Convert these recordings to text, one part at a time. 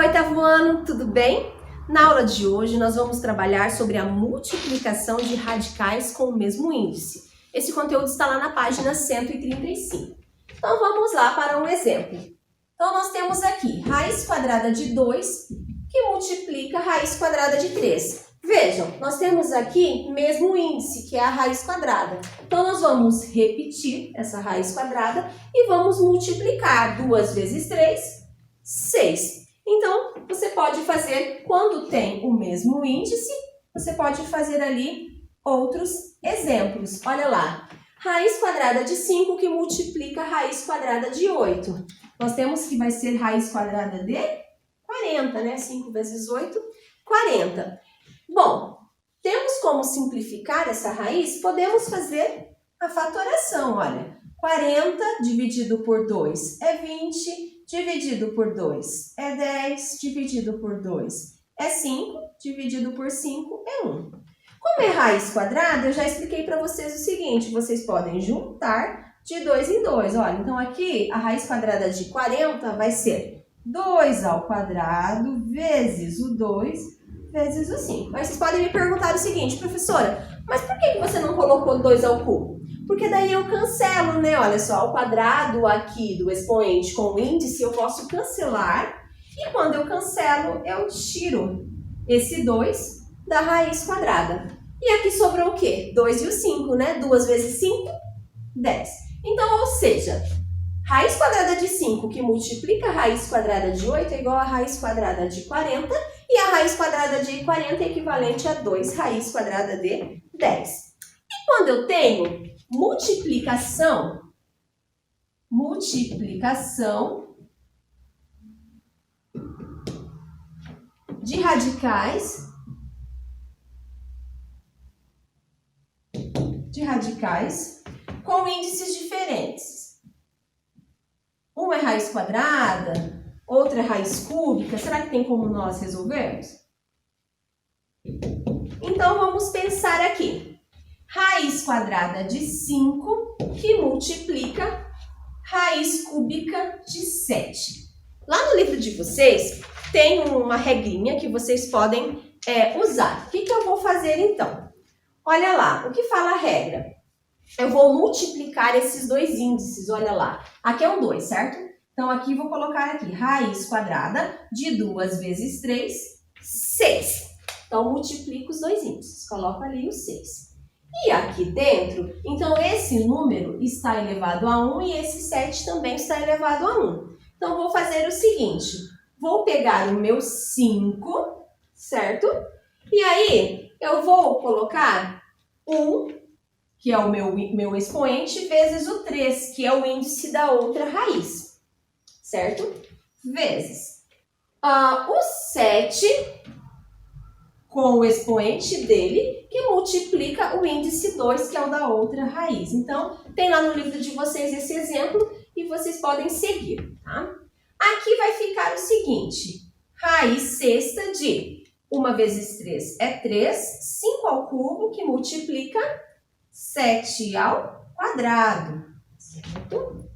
oitavo ano, tudo bem? Na aula de hoje nós vamos trabalhar sobre a multiplicação de radicais com o mesmo índice. Esse conteúdo está lá na página 135. Então vamos lá para um exemplo. Então nós temos aqui raiz quadrada de 2 que multiplica raiz quadrada de 3. Vejam, nós temos aqui mesmo índice, que é a raiz quadrada. Então nós vamos repetir essa raiz quadrada e vamos multiplicar 2 vezes 3, 6. Então, você pode fazer, quando tem o mesmo índice, você pode fazer ali outros exemplos. Olha lá, raiz quadrada de 5 que multiplica raiz quadrada de 8. Nós temos que vai ser raiz quadrada de 40, né? 5 vezes 8, 40. Bom, temos como simplificar essa raiz? Podemos fazer a fatoração, olha. 40 dividido por 2 é 20. Dividido por 2 é 10, dividido por 2 é 5, dividido por 5 é 1. Como é raiz quadrada, eu já expliquei para vocês o seguinte, vocês podem juntar de 2 em 2. Olha, então aqui a raiz quadrada de 40 vai ser 2 ao quadrado vezes o 2 vezes o 5. Aí vocês podem me perguntar o seguinte, professora, mas por que você não colocou 2 ao cubo? Porque daí eu cancelo, né? Olha só, o quadrado aqui do expoente com o índice eu posso cancelar. E quando eu cancelo, eu tiro esse 2 da raiz quadrada. E aqui sobrou o quê? 2 e o 5, né? 2 vezes 5, 10. Então, ou seja, raiz quadrada de 5 que multiplica a raiz quadrada de 8 é igual a raiz quadrada de 40. E a raiz quadrada de 40 é equivalente a 2 raiz quadrada de 10. E quando eu tenho multiplicação de radicais com índices diferentes. Uma é raiz quadrada, outra é raiz cúbica. Será que tem como nós resolvermos? Então vamos pensar aqui. Raiz quadrada de 5 que multiplica raiz cúbica de 7. Lá no livro de vocês tem uma regrinha que vocês podem usar. O que eu vou fazer então? Olha lá, o que fala a regra? Eu vou multiplicar esses dois índices, olha lá. Aqui é um 2, certo? Então aqui vou colocar aqui raiz quadrada de 2 vezes 3, 6. Então multiplico os dois índices, coloco ali o 6. E aqui dentro, então esse número está elevado a 1 e esse 7 também está elevado a 1. Então, vou fazer o seguinte, vou pegar o meu 5, certo? E aí, eu vou colocar 1, que é o meu expoente, vezes o 3, que é o índice da outra raiz, certo? Vezes o 7 com o expoente dele, que multiplica o índice 2, que é o da outra raiz. Então, tem lá no livro de vocês esse exemplo e vocês podem seguir, tá? Aqui vai ficar o seguinte, raiz sexta de 1 vezes 3 é 3, 5 ao cubo, que multiplica 7 ao quadrado, certo?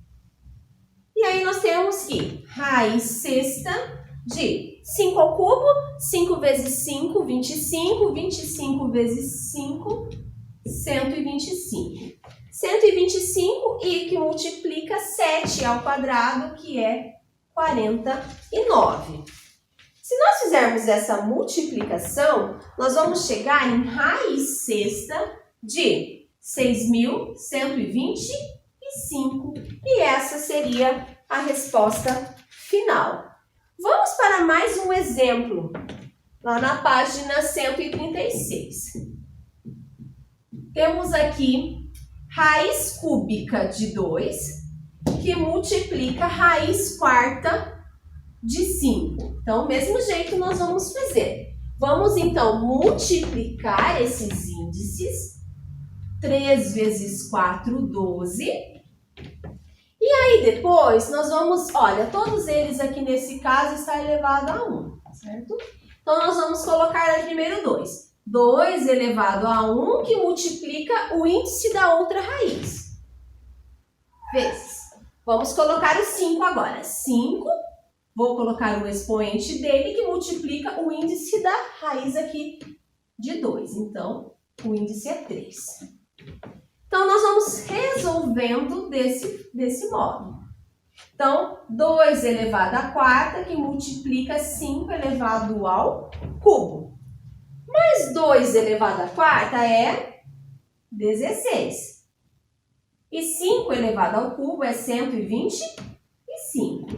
E aí nós temos que raiz sexta de 5 ao cubo, 5 vezes 5, 25, 25 vezes 5, 125. 125 e que multiplica 7 ao quadrado, que é 49. Se nós fizermos essa multiplicação, nós vamos chegar em raiz sexta de 6.125. E essa seria a resposta final. Vamos para mais um exemplo, lá na página 136. Temos aqui raiz cúbica de 2, que multiplica raiz quarta de 5. Então, do mesmo jeito nós vamos fazer. Vamos, então, multiplicar esses índices. 3 vezes 4, 12. E aí, depois, nós vamos, olha, todos eles aqui nesse caso está elevado a 1, certo? Então, nós vamos colocar ali primeiro 2. 2 elevado a 1, que multiplica o índice da outra raiz. Vezes. Vamos colocar o 5 agora. 5 Vou colocar o expoente dele que multiplica o índice da raiz aqui de 2. Então, o índice é 3. Então, nós vamos resolvendo desse modo. Então, 2 elevado à quarta, que multiplica 5 elevado ao cubo. Mais 2 elevado à quarta é 16. E 5 elevado ao cubo é 125.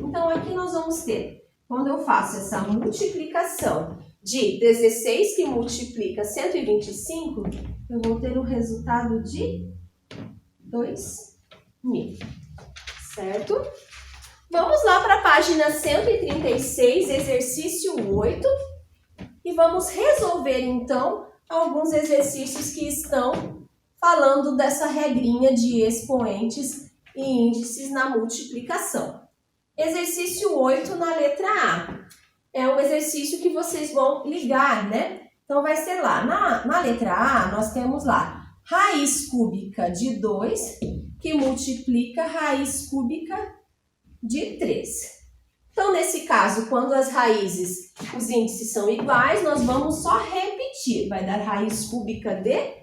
Então, aqui nós vamos ter, quando eu faço essa multiplicação de 16 que multiplica 125, eu vou ter o resultado de 2.000, certo? Vamos lá para a página 136, exercício 8, e vamos resolver, então, alguns exercícios que estão falando dessa regrinha de expoentes e índices na multiplicação. Exercício 8 na letra A. É um exercício que vocês vão ligar, né? Então, vai ser lá. Na letra A, nós temos lá raiz cúbica de 2, que multiplica raiz cúbica de 3. Então, nesse caso, quando as raízes, os índices são iguais, nós vamos só repetir. Vai dar raiz cúbica de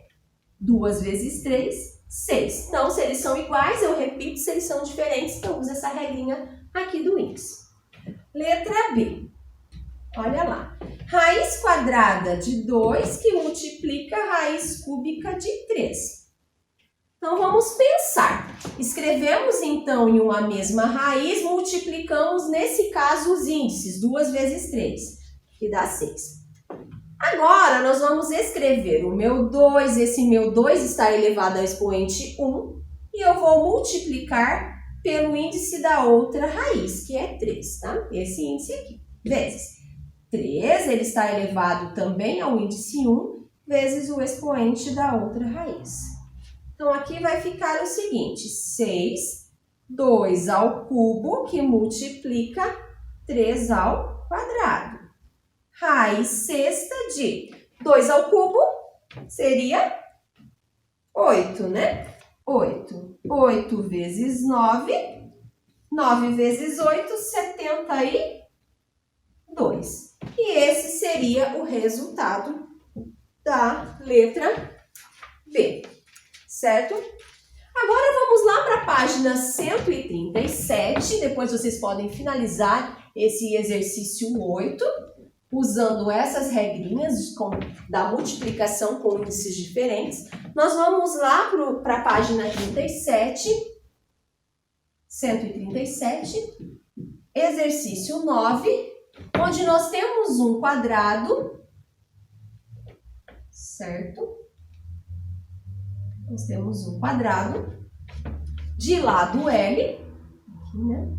2 vezes 3, 6. Então, se eles são iguais, eu repito. Se eles são diferentes, eu uso essa regrinha aqui do índice. Letra B. Olha lá. Raiz quadrada de 2 que multiplica raiz cúbica de 3. Então, vamos pensar. Escrevemos, então, em uma mesma raiz, multiplicamos, nesse caso, os índices. 2 vezes 3, que dá 6. Agora, nós vamos escrever o meu 2. Esse meu 2 está elevado ao expoente 1. E eu vou multiplicar pelo índice da outra raiz, que é 3, tá? Esse índice aqui, vezes 3, ele está elevado também ao índice 1, vezes o expoente da outra raiz. Então, aqui vai ficar o seguinte, 6, 2 ao cubo, que multiplica 3 ao quadrado. Raiz sexta de 2 ao cubo seria 8, né? 8. 8 vezes 9. 9 vezes 8, 72. E esse seria o resultado da letra B, certo? Agora vamos lá para a página 137. Depois vocês podem finalizar esse exercício 8, usando essas regrinhas da multiplicação com índices diferentes. Nós vamos lá para a página 37, 137, exercício 9, onde nós temos um quadrado, certo? Nós temos um quadrado de lado L, aqui, né?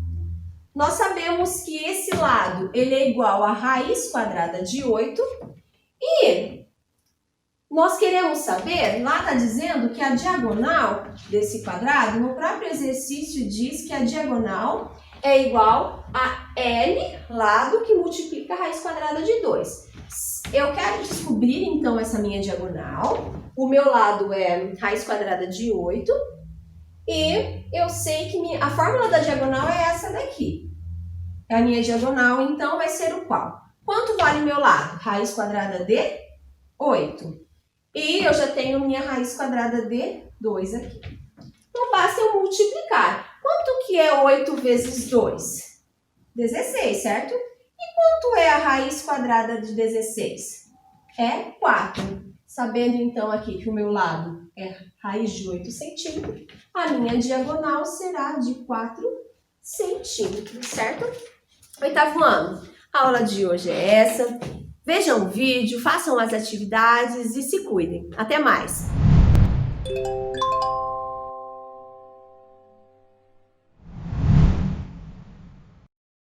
Nós sabemos que esse lado ele é igual a raiz quadrada de 8 e nós queremos saber, lá está dizendo que a diagonal desse quadrado, no próprio exercício diz que a diagonal é igual a L lado que multiplica a raiz quadrada de 2. Eu quero descobrir então essa minha diagonal. O meu lado é raiz quadrada de 8 e eu sei que a fórmula da diagonal é essa daqui. A minha diagonal, então, vai ser o qual? Quanto vale o meu lado? Raiz quadrada de 8. E eu já tenho minha raiz quadrada de 2 aqui. Então, basta eu multiplicar. Quanto que é 8 vezes 2? 16, certo? E quanto é a raiz quadrada de 16? É 4. Sabendo, então, aqui que o meu lado é raiz de 8 centímetros, a minha diagonal será de 4 centímetros, certo? Oitavo ano, a aula de hoje é essa. Vejam o vídeo, façam as atividades e se cuidem. Até mais!